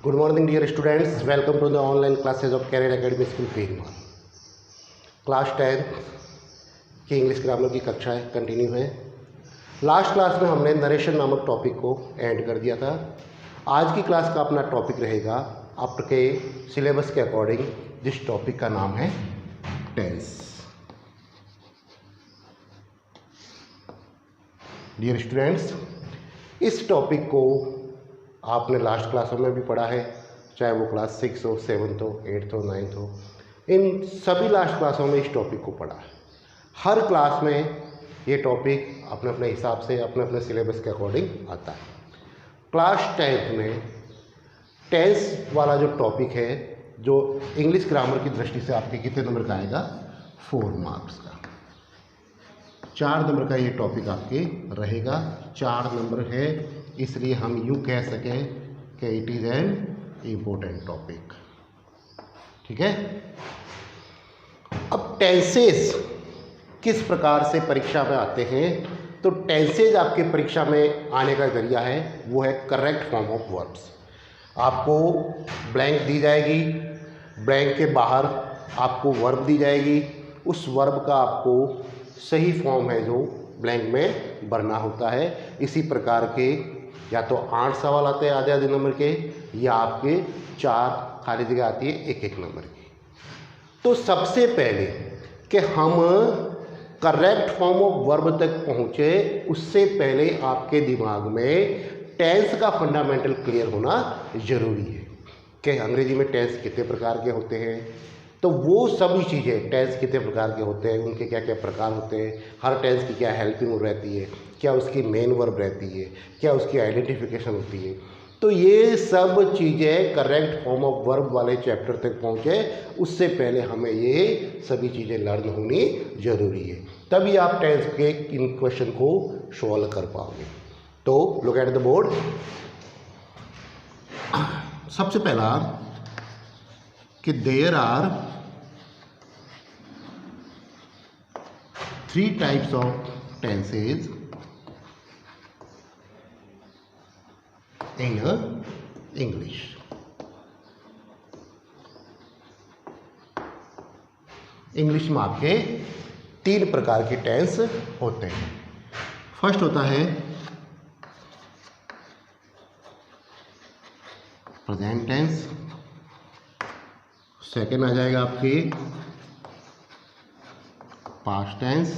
Good morning dear students, welcome to the online classes of Career Academy School Pehman. Class 10 की English grammar की कक्षाएं continue है। Last class में हमने narration नामक टॉपिक को एंड कर दिया था। आज की क्लास का अपना टॉपिक रहेगा आपके सिलेबस के अकॉर्डिंग, जिस टॉपिक का नाम है टेंस। डियर स्टूडेंट्स, इस टॉपिक को आपने लास्ट क्लासों में भी पढ़ा है, चाहे वो क्लास 6 हो, 7th हो, 8th हो, 9th हो, इन सभी लास्ट क्लासों में इस टॉपिक को पढ़ा है। हर क्लास में ये टॉपिक अपने अपने हिसाब से अपने अपने सिलेबस के अकॉर्डिंग आता है। क्लास 10th में टेंस वाला जो टॉपिक है, जो इंग्लिश ग्रामर की दृष्टि से आपके कितने नंबर का आएगा? 4 मार्क्स का। 4 नंबर का ये टॉपिक आपके रहेगा। 4 नंबर है, इसलिए हम यूँ कह सकें कि it is an important topic. ठीक है। अब टेंसेस किस प्रकार से परीक्षा में आते हैं, तो टेंसेज आपके परीक्षा में आने का जरिया है वो है करेक्ट फॉर्म ऑफ वर्ब्स। आपको ब्लैंक दी जाएगी, ब्लैंक के बाहर आपको वर्ब दी जाएगी, उस वर्ब का आपको सही फॉर्म है जो ब्लैंक में भरना होता है। इसी प्रकार के या तो 8 सवाल आते हैं आधे नंबर के, या आपके 4 खाली जगह आती है 1-1 नंबर की। तो सबसे पहले कि हम करेक्ट फॉर्म ऑफ वर्ब तक पहुँचे, उससे पहले आपके दिमाग में टेंस का फंडामेंटल क्लियर होना ज़रूरी है कि अंग्रेजी में टेंस कितने प्रकार के होते हैं। तो वो सभी चीज़ें, टेंस कितने प्रकार के होते हैं, उनके क्या क्या प्रकार होते हैं, हर टेंस की क्या हेल्पिंग रहती है, क्या उसकी मेन वर्ब रहती है, क्या उसकी आइडेंटिफिकेशन होती है। तो ये सब चीज़ें करेक्ट फॉर्म ऑफ वर्ब वाले चैप्टर तक पहुँचे, उससे पहले हमें ये सभी चीज़ें लर्न होनी ज़रूरी है, तभी आप टेंस के इन क्वेश्चन को सॉल्व कर पाओगे। तो लुक एट द बोर्ड। सबसे पहला कि there are 3 types of tenses in English. English में आपके 3 प्रकार के टेंस होते हैं। फर्स्ट होता है प्रेजेंट टेंस, सेकेंड आ जाएगा आपके पास्ट टेंस,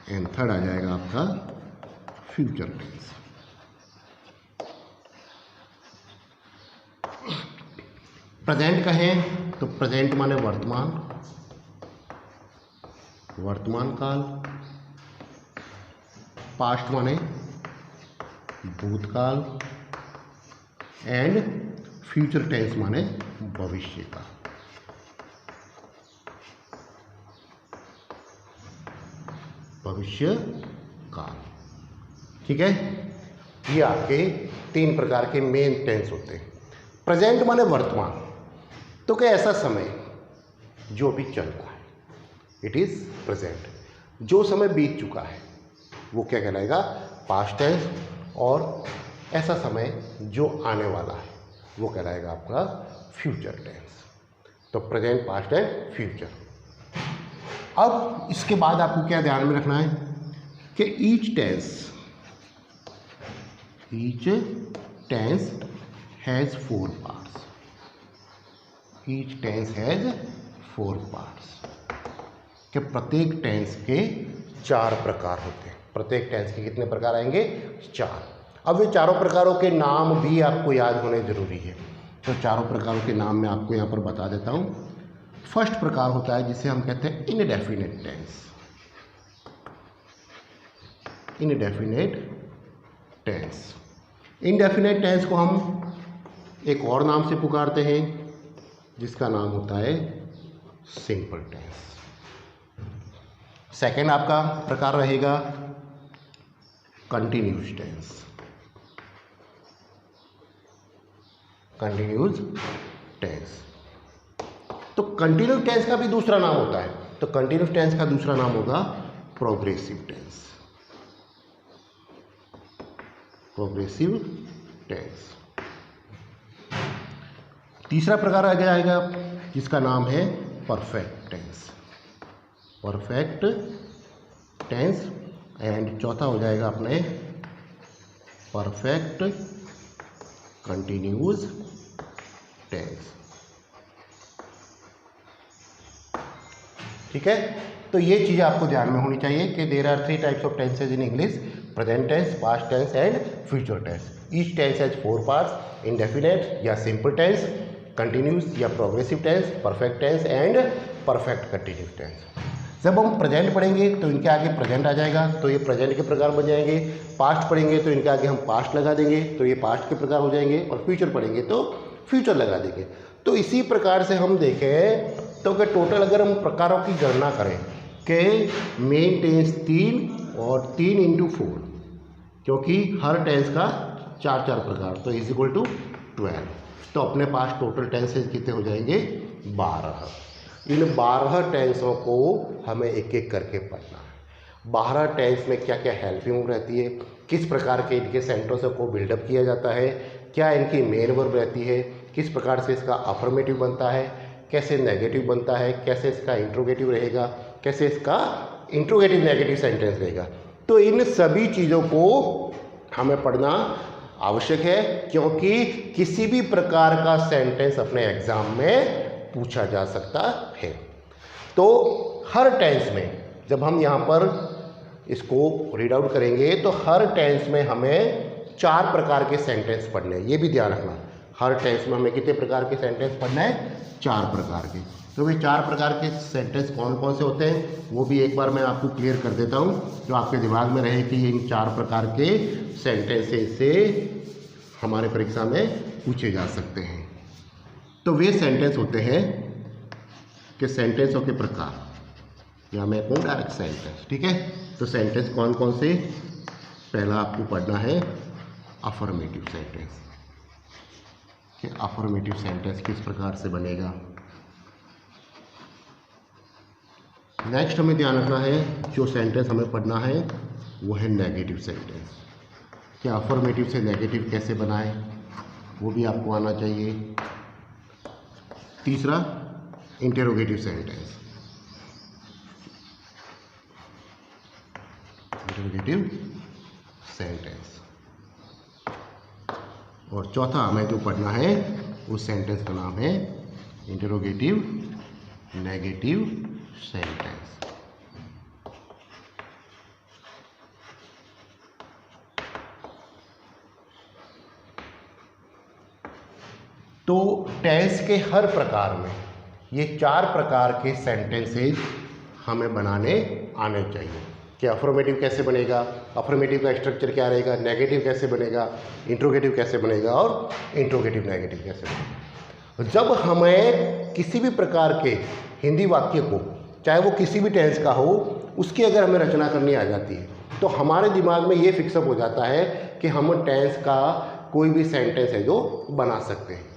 एंड थर्ड आ जाएगा आपका फ्यूचर टेंस। प्रेजेंट कहें तो प्रेजेंट माने वर्तमान, वर्तमान काल। पास्ट माने भूतकाल, एंड फ्यूचर टेंस माने भविष्य का। भविष्य काल। ठीक है। ये आपके 3 प्रकार के मेन टेंस होते हैं। प्रेजेंट माने वर्तमान, तो क्या ऐसा समय जो भी चल रहा है, इट इज़ प्रेजेंट। जो समय बीत चुका है वो क्या कहलाएगा? Past tense. और ऐसा समय जो आने वाला है वो कहलाएगा आपका फ्यूचर टेंस। तो प्रेजेंट, पास्ट एंड फ्यूचर। अब इसके बाद आपको क्या ध्यान में रखना है कि each tense has 4 parts. Each tense has 4 parts, कि प्रत्येक टेंस के 4 प्रकार होते हैं। प्रत्येक टेंस के कितने प्रकार आएंगे? 4। अब ये चारों प्रकारों के नाम भी आपको याद होने ज़रूरी है, तो चारों प्रकारों के नाम मैं आपको यहाँ पर बता देता हूँ। फर्स्ट प्रकार होता है जिसे हम कहते हैं indefinite tense. Indefinite tense. Indefinite tense को हम एक और नाम से पुकारते हैं, जिसका नाम होता है सिंपल टेंस। सेकंड आपका प्रकार रहेगा कंटिन्यूस टेंस। Continuous tense. तो कंटिन्यूस टेंस का भी दूसरा नाम होता है, तो कंटिन्यूस टेंस का दूसरा नाम होगा प्रोग्रेसिव टेंस। Progressive tense. तीसरा प्रकार आ जाएगा जिसका नाम है perfect tense, perfect tense. And चौथा हो जाएगा अपने परफेक्ट कंटिन्यूज टेंस। ठीक है, तो ये चीज़ें आपको ध्यान में होनी चाहिए कि there are 3 types of tenses in English, present tense, past tense and future tense. Each tense has 4 parts, indefinite या सिंपल टेंस, कंटिन्यूस या progressive tense, perfect tense and perfect continuous tense. जब हम प्रेजेंट पढ़ेंगे तो इनके आगे present आ जाएगा, तो ये प्रेजेंट के प्रकार बन जाएंगे। पास्ट पढ़ेंगे तो इनके आगे हम पास्ट लगा देंगे, तो ये पास्ट के प्रकार हो जाएंगे। और फ्यूचर पढ़ेंगे तो फ्यूचर लगा देंगे। तो इसी प्रकार से हम देखें तो कि टोटल अगर हम प्रकारों की गणना करें कि मेन टेंस 3 और 3 × 4, क्योंकि हर टेंस का 4 प्रकार, तो इज इक्वल टू 12। तो अपने पास टोटल टेंसेज कितने हो जाएंगे? 12। इन 12 टेंसों को हमें एक एक करके पढ़ना है। 12 टेंस में क्या क्या हेल्पिंग रहती है, किस प्रकार के इनके सेंटेंसों को बिल्डअप किया जाता है, क्या इनकी मेन वर्ब रहती है, किस प्रकार से इसका अफर्मेटिव बनता है, कैसे नेगेटिव बनता है, कैसे इसका इंट्रोगेटिव रहेगा, कैसे इसका इंट्रोगेटिव नेगेटिव सेंटेंस रहेगा। तो इन सभी चीज़ों को हमें पढ़ना आवश्यक है, क्योंकि किसी भी प्रकार का सेंटेंस अपने एग्जाम में पूछा जा सकता है। तो हर टेंस में जब हम यहाँ पर इसको रीड आउट करेंगे तो हर टेंस में हमें 4 प्रकार के सेंटेंस पढ़ने हैं। ये भी ध्यान रखना, हर टेंस में हमें कितने प्रकार के सेंटेंस पढ़ना है? 4 प्रकार के। तो वे 4 प्रकार के सेंटेंस कौन कौन से होते हैं वो भी एक बार मैं आपको क्लियर कर देता हूँ, जो आपके दिमाग में रहे कि इन 4 प्रकार के सेंटेंसेस से हमारे परीक्षा में पूछे जा सकते हैं। तो वे सेंटेंस होते हैं कि सेंटेंसों के प्रकार, या मैं कहूँ डायरेक्ट सेंटेंस। ठीक है, तो सेंटेंस कौन कौन से? पहला आपको पढ़ना है अफर्मेटिव सेंटेंस, कि अफर्मेटिव सेंटेंस किस प्रकार से बनेगा। नेक्स्ट हमें ध्यान रखना है, जो सेंटेंस हमें पढ़ना है वो है नेगेटिव सेंटेंस, कि अफर्मेटिव से नेगेटिव कैसे बनाए वो भी आपको आना चाहिए। तीसरा इंटेरोगेटिव सेंटेंस, इंटेरोगेटिव सेंटेंस। और चौथा हमें जो पढ़ना है उस सेंटेंस का नाम है इंटेरोगेटिव नेगेटिव सेंटेंस। तो टेंस के हर प्रकार में ये 4 प्रकार के सेंटेंसेस हमें बनाने आने चाहिए, कि अफर्मेटिव कैसे बनेगा, अफर्मेटिव का स्ट्रक्चर क्या रहेगा, नेगेटिव कैसे बनेगा, इंट्रोगेटिव कैसे बनेगा और इंट्रोगेटिव नेगेटिव कैसे बनेगा। जब हमें किसी भी प्रकार के हिंदी वाक्य को, चाहे वो किसी भी टेंस का हो, उसकी अगर हमें रचना करनी आ जाती है तो हमारे दिमाग में ये फिक्सअप हो जाता है कि हम टेंस का कोई भी सेंटेंस है जो बना सकते हैं।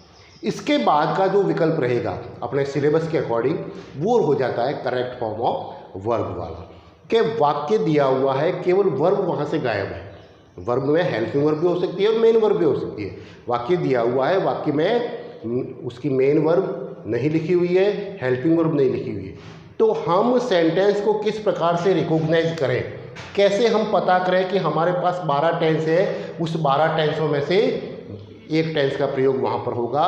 इसके बाद का जो विकल्प रहेगा अपने सिलेबस के अकॉर्डिंग वो हो जाता है करेक्ट फॉर्म ऑफ वर्ब वाला, कि वाक्य दिया हुआ है, केवल वर्ब वहाँ से गायब है। वर्ब में हेल्पिंग वर्ब भी हो सकती है और मेन वर्ब भी हो सकती है। वाक्य दिया हुआ है, वाक्य में उसकी मेन वर्ब नहीं लिखी हुई है, हेल्पिंग वर्ब नहीं लिखी हुई है। तो हम सेंटेंस को किस प्रकार से रिकॉग्नाइज करें, कैसे हम पता करें कि हमारे पास 12 टेंस है, उस 12 टेंसों में से एक टेंस का प्रयोग वहाँ पर होगा,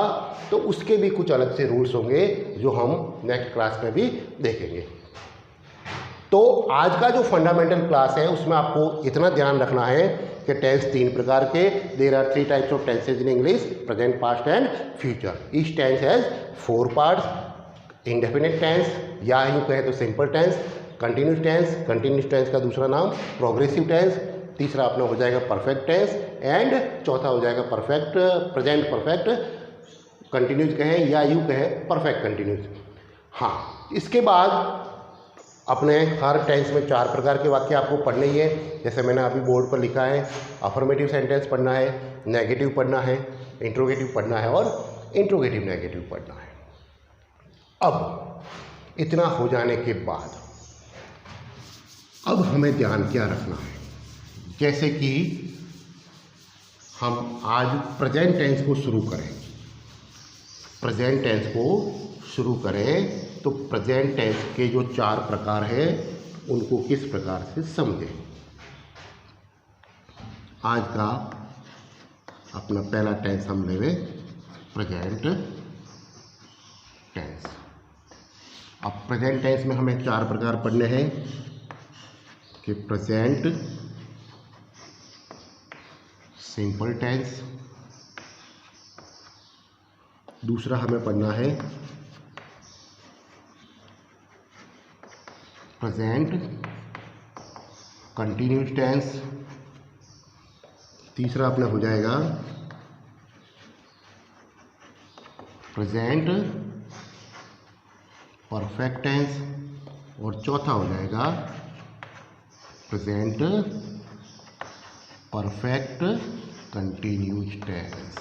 तो उसके भी कुछ अलग से रूल्स होंगे जो हम नेक्स्ट क्लास में भी देखेंगे। तो आज का जो फंडामेंटल क्लास है उसमें आपको इतना ध्यान रखना है कि टेंस 3 प्रकार के, there are 3 types of tenses in English, present, past and future. Each tense has 4 parts, indefinite tense या यूँ कहे तो simple tense, continuous tense, continuous tense का दूसरा नाम प्रोग्रेसिव टेंस, तीसरा अपना हो जाएगा परफेक्ट टेंस एंड चौथा हो जाएगा परफेक्ट प्रेजेंट परफेक्ट कंटिन्यूस कहें या यूँ कहें परफेक्ट कंटिन्यूस। हाँ, इसके बाद अपने हर टेंस में 4 प्रकार के वाक्य आपको पढ़ने ही है, जैसे मैंने अभी बोर्ड पर लिखा है। अफर्मेटिव सेंटेंस पढ़ना है, नेगेटिव पढ़ना है, इंट्रोगेटिव पढ़ना है और इंट्रोगेटिव नेगेटिव पढ़ना है। अब इतना हो जाने के बाद अब हमें ध्यान क्या रखना है, जैसे कि हम आज प्रेजेंट टेंस को शुरू करें। प्रेजेंट टेंस को शुरू करें तो प्रेजेंट टेंस के जो 4 प्रकार हैं उनको किस प्रकार से समझें। आज का अपना पहला टेंस हम लेंगे प्रेजेंट टेंस। अब प्रेजेंट टेंस में हमें 4 प्रकार पढ़ने हैं कि प्रेजेंट सिंपल टेंस, दूसरा हमें पढ़ना है प्रेजेंट कंटिन्यूस टेंस, तीसरा अपना हो जाएगा प्रेजेंट परफेक्ट टेंस और चौथा हो जाएगा प्रेजेंट परफेक्ट कंटिन्यूस टेंस।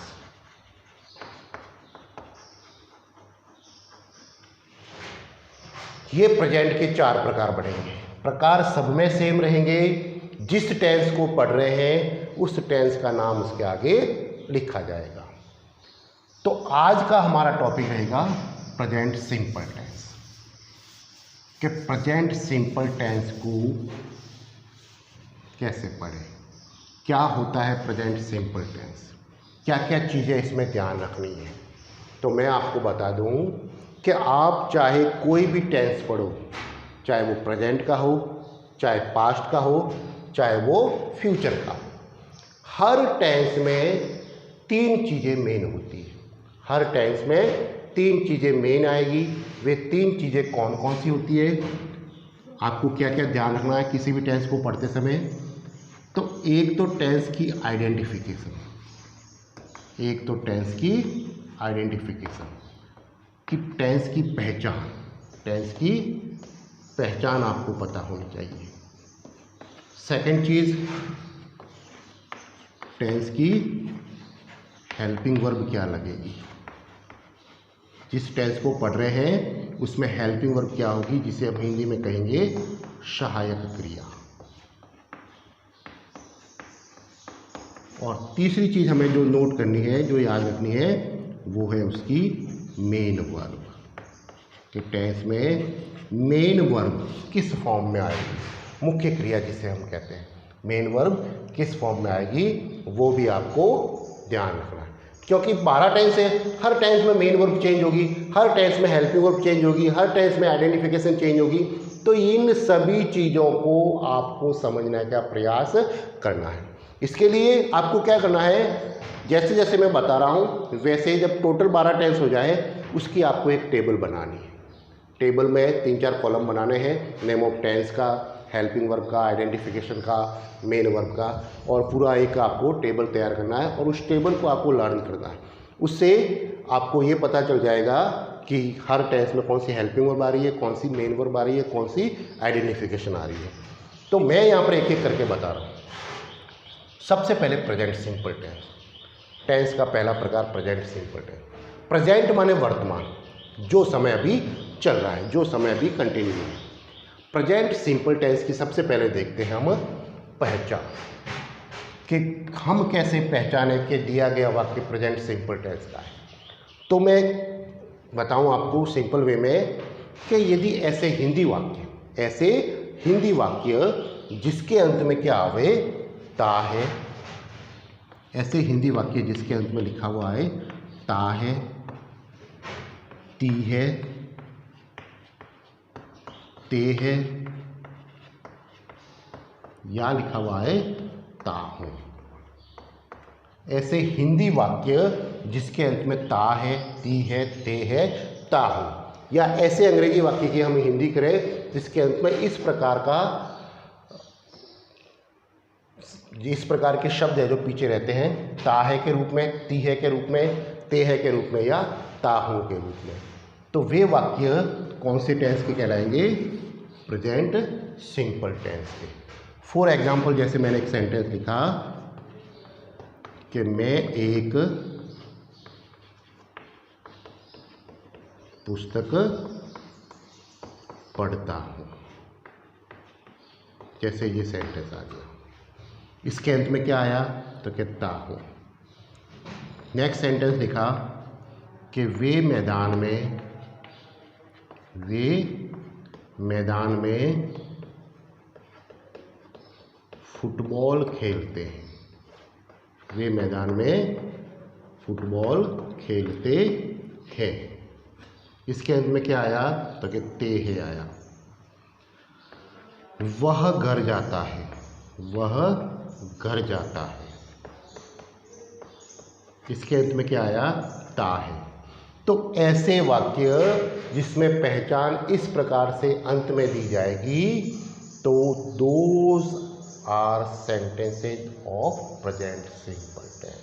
ये प्रेजेंट के 4 प्रकार बनेंगे। प्रकार सब में सेम रहेंगे। जिस टेंस को पढ़ रहे हैं उस टेंस का नाम उसके आगे लिखा जाएगा। तो आज का हमारा टॉपिक रहेगा प्रेजेंट सिंपल टेंस कि प्रेजेंट सिंपल टेंस को कैसे पढ़ें, क्या होता है प्रेजेंट सिंपल टेंस, क्या क्या चीज़ें इसमें ध्यान रखनी है। तो मैं आपको बता दूं कि आप चाहे कोई भी टेंस पढ़ो, चाहे वो प्रेजेंट का हो, चाहे पास्ट का हो, चाहे वो फ्यूचर का हो, हर टेंस में 3 चीज़ें मेन होती है। हर टेंस में 3 चीज़ें मेन आएगी। वे 3 चीज़ें कौन कौन सी होती है, आपको क्या क्या ध्यान रखना है किसी भी टेंस को पढ़ते समय। तो एक तो टेंस की आइडेंटिफिकेशन, एक तो टेंस की आइडेंटिफिकेशन कि टेंस की पहचान, टेंस की पहचान आपको पता होनी चाहिए। सेकंड चीज़ टेंस की हेल्पिंग वर्ब क्या लगेगी, जिस टेंस को पढ़ रहे हैं उसमें हेल्पिंग वर्ब क्या होगी, जिसे हम हिंदी में कहेंगे सहायक क्रिया। और तीसरी चीज़ हमें जो नोट करनी है, जो याद रखनी है, वो है उसकी मेन वर्ब कि टेंस में मेन वर्ब किस फॉर्म में आएगी, मुख्य क्रिया जिसे हम कहते हैं, मेन वर्ब किस फॉर्म में आएगी वो भी आपको ध्यान रखना है। क्योंकि 12 टेंस है, हर टेंस में मेन वर्ब चेंज होगी, हर टेंस में हेल्पिंग वर्ब चेंज होगी, हर टेंस में आइडेंटिफिकेशन चेंज होगी। तो इन सभी चीज़ों को आपको समझने का प्रयास करना है। इसके लिए आपको क्या करना है, जैसे जैसे मैं बता रहा हूँ वैसे जब टोटल 12 टेंस हो जाए उसकी आपको एक टेबल बनानी है। टेबल में 3-4 कॉलम बनाने हैं, नेम ऑफ टेंस का, हेल्पिंग वर्ब का, आइडेंटिफिकेशन का, मेन वर्ब का, और पूरा एक आपको टेबल तैयार करना है और उस टेबल को आपको लर्न करना है। उससे आपको ये पता चल जाएगा कि हर टेंस में कौन सी हेल्पिंग वर्ब आ रही है, कौन सी मेन वर्ब आ रही है, कौन सी आइडेंटिफिकेशन आ रही है। तो मैं यहाँ पर एक एक करके बता रहा हूँ। सबसे पहले प्रेजेंट सिंपल टेंस, टेंस का पहला प्रकार प्रेजेंट सिंपल टेंस। प्रेजेंट माने वर्तमान, जो समय अभी चल रहा है, जो समय अभी कंटिन्यू है। प्रेजेंट सिंपल टेंस की सबसे पहले देखते हैं हम पहचान कि हम कैसे पहचाने कि दिया गया वाक्य प्रेजेंट सिंपल टेंस का है। तो मैं बताऊं आपको सिंपल वे में कि यदि ऐसे हिंदी वाक्य जिसके अंत में क्या आवे, ता है, ऐसे हिंदी वाक्य जिसके अंत में लिखा हुआ है ता है, ती है, ते है, या लिखा हुआ है ता हूं। ऐसे हिंदी वाक्य जिसके अंत में ता है, ती है, ते है, ता हूं, या ऐसे अंग्रेजी वाक्य की हम हिंदी करें जिसके अंत में इस प्रकार के शब्द है जो पीछे रहते हैं, ता है के रूप में, ती है के रूप में, ते है के रूप में, या ता हूं के रूप में। तो वे वाक्य कौन से टेंस के कहलाएंगे, प्रेजेंट सिंपल टेंस के। फॉर एग्जाम्पल, जैसे मैंने एक सेंटेंस लिखा कि मैं एक पुस्तक पढ़ता हूँ, जैसे ये सेंटेंस आ गया, इसके अंत में क्या आया तो कहता हूँ। नेक्स्ट सेंटेंस लिखा कि वे मैदान में फुटबॉल खेलते हैं। वे मैदान में फुटबॉल खेलते हैं। इसके अंत में क्या आया? तो कि ते है आया। वह घर जाता है। वह घर जाता है। इसके अंत में क्या आया? ता है। तो ऐसे वाक्य जिसमें पहचान इस प्रकार से अंत में दी जाएगी तो those are sentences of present simple tense.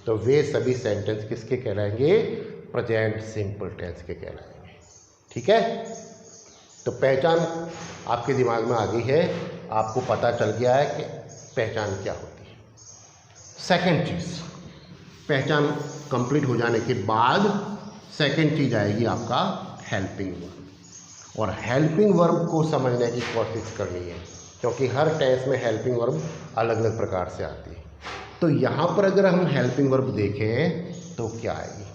तो वे सभी सेंटेंस किसके कहलाएंगे? प्रेजेंट सिंपल टेंस के कहलाएंगे। ठीक है, तो पहचान आपके दिमाग में आ गई है, आपको पता चल गया है कि पहचान क्या होती है। सेकंड चीज़, पहचान कंप्लीट हो जाने के बाद सेकंड चीज़ आएगी आपका हेल्पिंग वर्ब। और हेल्पिंग वर्ब को समझने की कोशिश करनी है, क्योंकि हर टेंस में हेल्पिंग वर्ब अलग अलग प्रकार से आती है। तो यहाँ पर अगर हम हेल्पिंग वर्ब देखें तो क्या आएगी?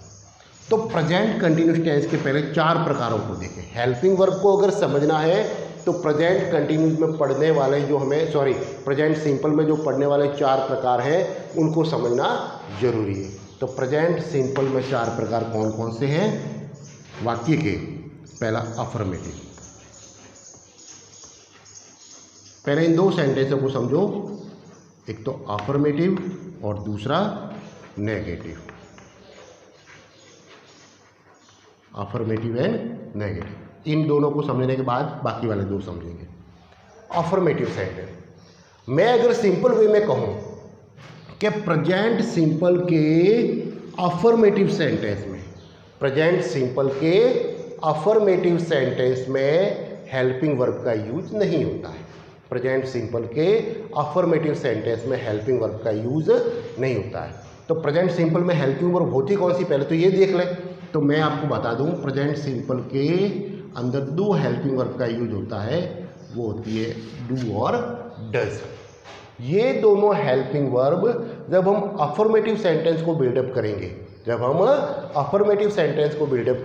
तो प्रेजेंट कंटिन्यूस टेंस के पहले 4 प्रकारों को देखें। हेल्पिंग वर्ब को अगर समझना है तो प्रेजेंट कंटिन्यूस में पढ़ने वाले जो प्रेजेंट सिंपल में जो पढ़ने वाले 4 प्रकार हैं उनको समझना जरूरी है। तो प्रेजेंट सिंपल में 4 प्रकार कौन कौन से हैं वाक्य के? पहला अफर्मेटिव। पहले इन 2 सेंटेंसों को समझो, एक तो अफर्मेटिव और दूसरा नेगेटिव। अफर्मेटिव एंड नेगेटिव, इन दोनों को समझने के बाद बाकी वाले 2 समझेंगे। अफर्मेटिव सेंटेंस, मैं अगर सिंपल वे में कहूँ कि प्रेजेंट सिंपल के अफर्मेटिव सेंटेंस में, प्रेजेंट सिंपल के अफर्मेटिव सेंटेंस में हेल्पिंग वर्ब का यूज नहीं होता है। प्रेजेंट सिंपल के अफर्मेटिव सेंटेंस में हेल्पिंग वर्ब का यूज नहीं होता है। तो प्रेजेंट सिंपल में हेल्पिंग वर्ब होती कौन सी, पहले तो ये देख लें। तो मैं आपको बता दूं, प्रेजेंट सिंपल के अंदर 2 हेल्पिंग वर्ब का यूज होता है, वो होती है डू और डज। ये दोनों हेल्पिंग वर्ब जब हम अफर्मेटिव सेंटेंस को बिल्डअप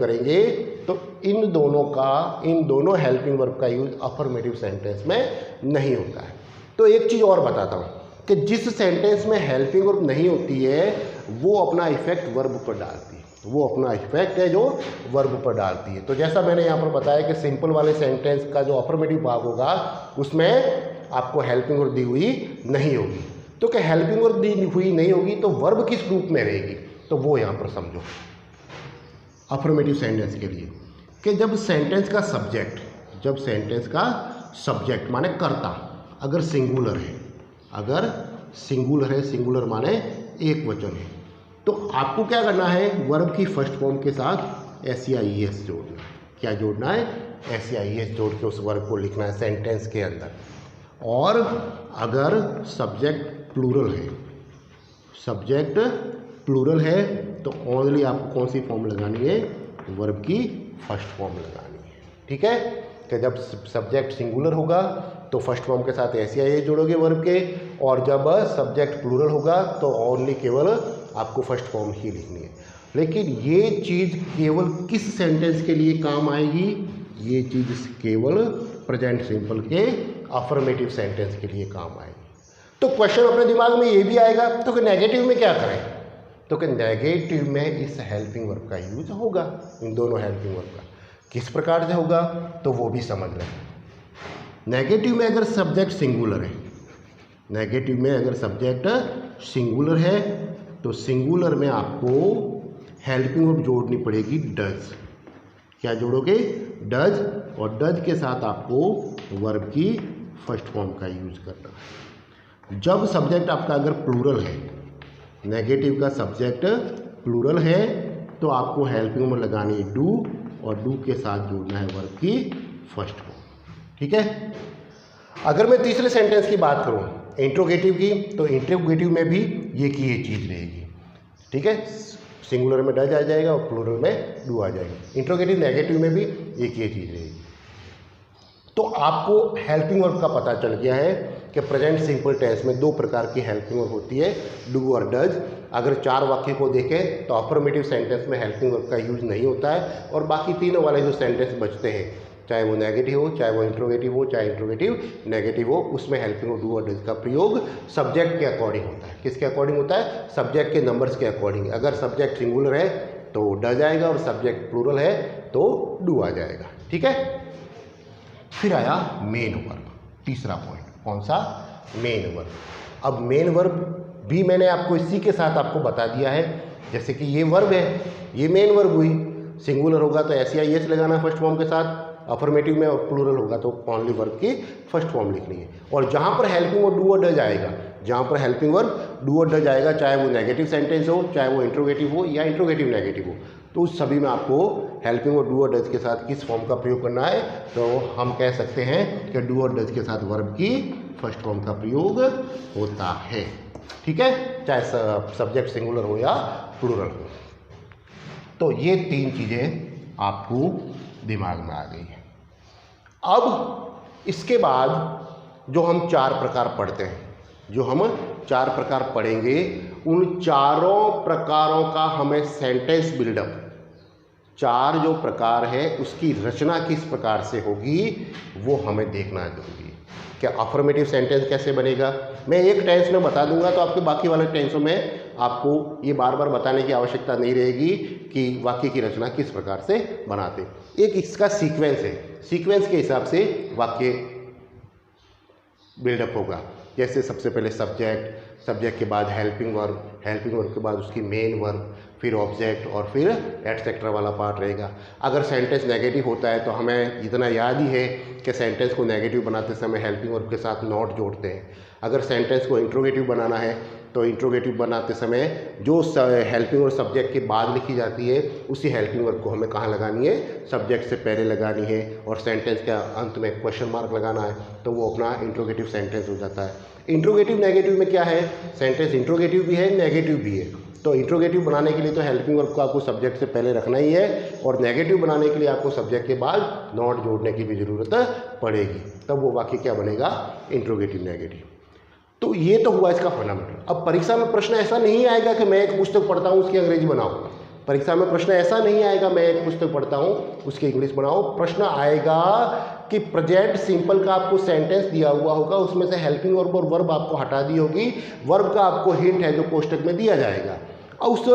करेंगे, तो इन दोनों हेल्पिंग वर्ब का यूज अफर्मेटिव सेंटेंस में नहीं होता है। तो एक चीज़ और बताता हूँ कि जिस सेंटेंस में हेल्पिंग वर्ब नहीं होती है वो अपना इफेक्ट वर्ब पर डालती है, वो अपना इफेक्ट है जो वर्ब पर डालती है। तो जैसा मैंने यहाँ पर बताया कि सिंपल वाले सेंटेंस का जो अफर्मेटिव भाग होगा उसमें आपको हेल्पिंग वर्ब दी हुई नहीं होगी। तो क्या हेल्पिंग वर्ब दी हुई नहीं होगी तो वर्ब किस रूप में रहेगी, तो वो यहाँ पर समझो अफर्मेटिव सेंटेंस के लिए कि जब सेंटेंस का सब्जेक्ट माने कर्ता अगर सिंगुलर है, सिंगुलर माने एक वचन है, तो आपको क्या करना है, वर्ब की फर्स्ट फॉर्म के साथ SEIES जोड़ना। क्या जोड़ना है? SEIES जोड़ के उस वर्ब को लिखना है सेंटेंस के अंदर। और अगर सब्जेक्ट प्लूरल है तो ओनली आपको कौन सी फॉर्म लगानी है, वर्ब की फर्स्ट फॉर्म लगानी है। ठीक है, कि जब सब्जेक्ट सिंगुलर होगा तो फर्स्ट फॉर्म के साथ SEIES जोड़ोगे वर्ब के, और जब सब्जेक्ट प्लूरल होगा तो ओनली केवल आपको फर्स्ट फॉर्म ही लिखनी है। लेकिन ये चीज़ केवल किस सेंटेंस के लिए काम आएगी, ये चीज़ केवल प्रेजेंट सिंपल के अफर्मेटिव सेंटेंस के लिए काम आएगी। तो क्वेश्चन अपने दिमाग में ये भी आएगा तो कि नेगेटिव में क्या करें, तो कि नेगेटिव में इस हेल्पिंग वर्ब का यूज होगा, इन दोनों हेल्पिंग वर्ब का। किस प्रकार से होगा तो वो भी समझ लें। नेगेटिव में अगर सब्जेक्ट सिंगुलर है तो सिंगुलर में आपको हेल्पिंग वर्ब जोड़नी पड़ेगी डज। क्या जोड़ोगे? डज, और डज के साथ आपको वर्ब की फर्स्ट फॉर्म का यूज करना है। जब सब्जेक्ट आपका अगर प्लूरल है, नेगेटिव का सब्जेक्ट प्लूरल है, तो आपको हेल्पिंग वर्ब लगानी है डू, और डू के साथ जोड़ना है वर्ब की फर्स्ट फॉर्म। ठीक है, अगर मैं तीसरे सेंटेंस की बात करूं इंट्रोगेटिव की, तो इंट्रोगेटिव में भी ये चीज़ रहेगी। ठीक है, सिंगुलर में डज आ जाएगा और प्लूरल में डू आ जाएगी। इंट्रोगेटिव नेगेटिव में भी एक ये चीज़ रहेगी। तो आपको हेल्पिंग वर्ब का पता चल गया है कि प्रेजेंट सिंपल टेंस में दो प्रकार की हेल्पिंग वर्ब होती है, डू और डज। अगर 4 वाक्य को देखें तो अफर्मेटिव सेंटेंस में हेल्पिंग वर्ब का यूज नहीं होता है, और बाकी तीनों वाले जो सेंटेंस बचते हैं, चाहे वो नेगेटिव हो, चाहे वो इंट्रोगेटिव हो, चाहे इंट्रोगेटिव नेगेटिव हो, उसमें हेल्पिंग वर्ब डू और डज का प्रयोग सब्जेक्ट के अकॉर्डिंग होता है। किसके अकॉर्डिंग होता है? सब्जेक्ट के नंबर्स के अकॉर्डिंग। अगर सब्जेक्ट सिंगुलर है तो डज आएगा, और सब्जेक्ट प्लूरल है तो डू आ जाएगा। ठीक है, फिर आया मेन वर्ब, तीसरा पॉइंट। कौन सा? Main verb. अब मेन वर्ब भी मैंने आपको इसी के साथ आपको बता दिया है। जैसे कि ये वर्ब है, ये मेन वर्ब हुई, सिंगुलर होगा तो एस या एस लगाना फर्स्ट फॉर्म के साथ, अफर्मेटिव में और प्लूरल होगा तो ओनली वर्ब की फर्स्ट फॉर्म लिखनी है। और जहाँ पर हेल्पिंग वर्ब डू और डज आएगा, जहाँ पर हेल्पिंग वर्ब डू और डज आएगा, चाहे वो नेगेटिव सेंटेंस हो, चाहे वो इंट्रोगेटिव हो या इंट्रोगेटिव नेगेटिव हो, तो उस सभी में आपको हेल्पिंग और डू और डज के साथ किस फॉर्म का प्रयोग करना है? तो हम कह सकते हैं कि डू और डज के साथ वर्ब की फर्स्ट फॉर्म का प्रयोग होता है। ठीक है, चाहे सब्जेक्ट सिंगुलर हो या प्लूरल हो। तो ये 3 चीज़ें आपको दिमाग में आ गई है। अब इसके बाद जो हम 4 प्रकार पढ़ते हैं, जो हम 4 प्रकार पढ़ेंगे, उन चारों प्रकारों का हमें सेंटेंस बिल्डअप, 4 जो प्रकार है उसकी रचना किस प्रकार से होगी वो हमें देखना जरूरी है। क्या अफर्मेटिव सेंटेंस कैसे बनेगा? मैं एक टेंस में बता दूंगा तो आपके बाकी वाले टेंसों में आपको ये बार बार बताने की आवश्यकता नहीं रहेगी कि वाक्य की रचना किस प्रकार से बनाते। एक इसका सीक्वेंस है, सीक्वेंस के हिसाब से वाक्य बिल्डअप होगा। जैसे सबसे पहले सब्जेक्ट, सब्जेक्ट के बाद हेल्पिंग वर्ब, हेल्पिंग वर्ब के बाद उसकी मेन वर्ब, फिर ऑब्जेक्ट और फिर एटसेट्रा वाला पार्ट रहेगा। अगर सेंटेंस नेगेटिव होता है तो हमें इतना याद ही है कि सेंटेंस को नेगेटिव बनाते समय हेल्पिंग वर्ब के साथ नॉट जोड़ते हैं। अगर सेंटेंस को इंट्रोगेटिव बनाना है तो इंट्रोगेटिव बनाते समय जो हेल्पिंग वर्ब सब्जेक्ट के बाद लिखी जाती है, उसी हेल्पिंग वर्ब को हमें कहाँ लगानी है? सब्जेक्ट से पहले लगानी है, और सेंटेंस के अंत में क्वेश्चन मार्क लगाना है, तो वो अपना इंट्रोगेटिव सेंटेंस हो जाता है। इंट्रोगेटिव नेगेटिव में क्या है? सेंटेंस इंट्रोगेटिव भी है, नेगेटिव भी है। तो इंट्रोगेटिव बनाने के लिए तो हेल्पिंग वर्ब को आपको सब्जेक्ट से पहले रखना ही है, और नेगेटिव बनाने के लिए आपको सब्जेक्ट के बाद नॉट जोड़ने की भी ज़रूरत पड़ेगी, तब वो वाक्य क्या बनेगा? Interrogative negative. तो ये तो हुआ इसका फंडामेंटल। अब परीक्षा में प्रश्न ऐसा नहीं आएगा कि मैं एक पुस्तक पढ़ता हूँ उसकी अंग्रेजी बनाओ। परीक्षा में प्रश्न ऐसा नहीं आएगा मैं एक पुस्तक पढ़ता हूँ उसकी इंग्लिश बनाओ। प्रश्न आएगा कि प्रेजेंट सिंपल का आपको सेंटेंस दिया हुआ होगा, उसमें से हेल्पिंग वर्ब और वर्ब आपको हटा दी होगी, वर्ब का आपको हिंट है जो कोष्टक में दिया जाएगा, और उस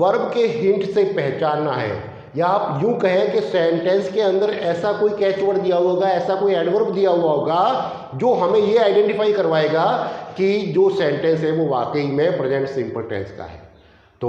वर्ब के हिंट से पहचानना है, या आप यूं कहें कि सेंटेंस के अंदर ऐसा कोई कैचवर्ड दिया होगा, ऐसा कोई एडवर्ब दिया हुआ होगा जो हमें ये आइडेंटिफाई करवाएगा कि जो सेंटेंस है वो वाकई में प्रेजेंट सिंपल टेंस का है। तो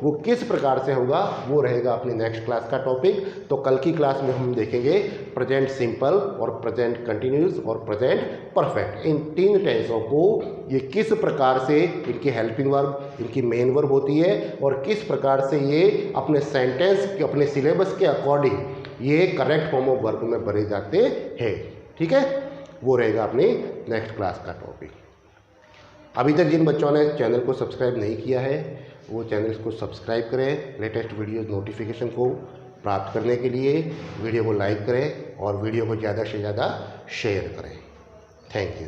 वो किस प्रकार से होगा वो रहेगा अपनी नेक्स्ट क्लास का टॉपिक। तो कल की क्लास में हम देखेंगे प्रेजेंट सिंपल और प्रेजेंट कंटिन्यूस और प्रेजेंट परफेक्ट, इन 3 टेंसों को ये किस प्रकार से इनकी हेल्पिंग वर्ब, इनकी मेन वर्ब होती है, और किस प्रकार से ये अपने सेंटेंस के, अपने सिलेबस के अकॉर्डिंग ये करेक्ट फॉर्म ऑफ वर्ब में भरे जाते हैं। ठीक है, वो रहेगा अपनी नेक्स्ट क्लास का टॉपिक। अभी तक जिन बच्चों ने चैनल को सब्सक्राइब नहीं किया है वो चैनल को सब्सक्राइब करें, लेटेस्ट वीडियो नोटिफिकेशन को प्राप्त करने के लिए वीडियो को लाइक करें और वीडियो को ज़्यादा से ज़्यादा शेयर करें। Thank you.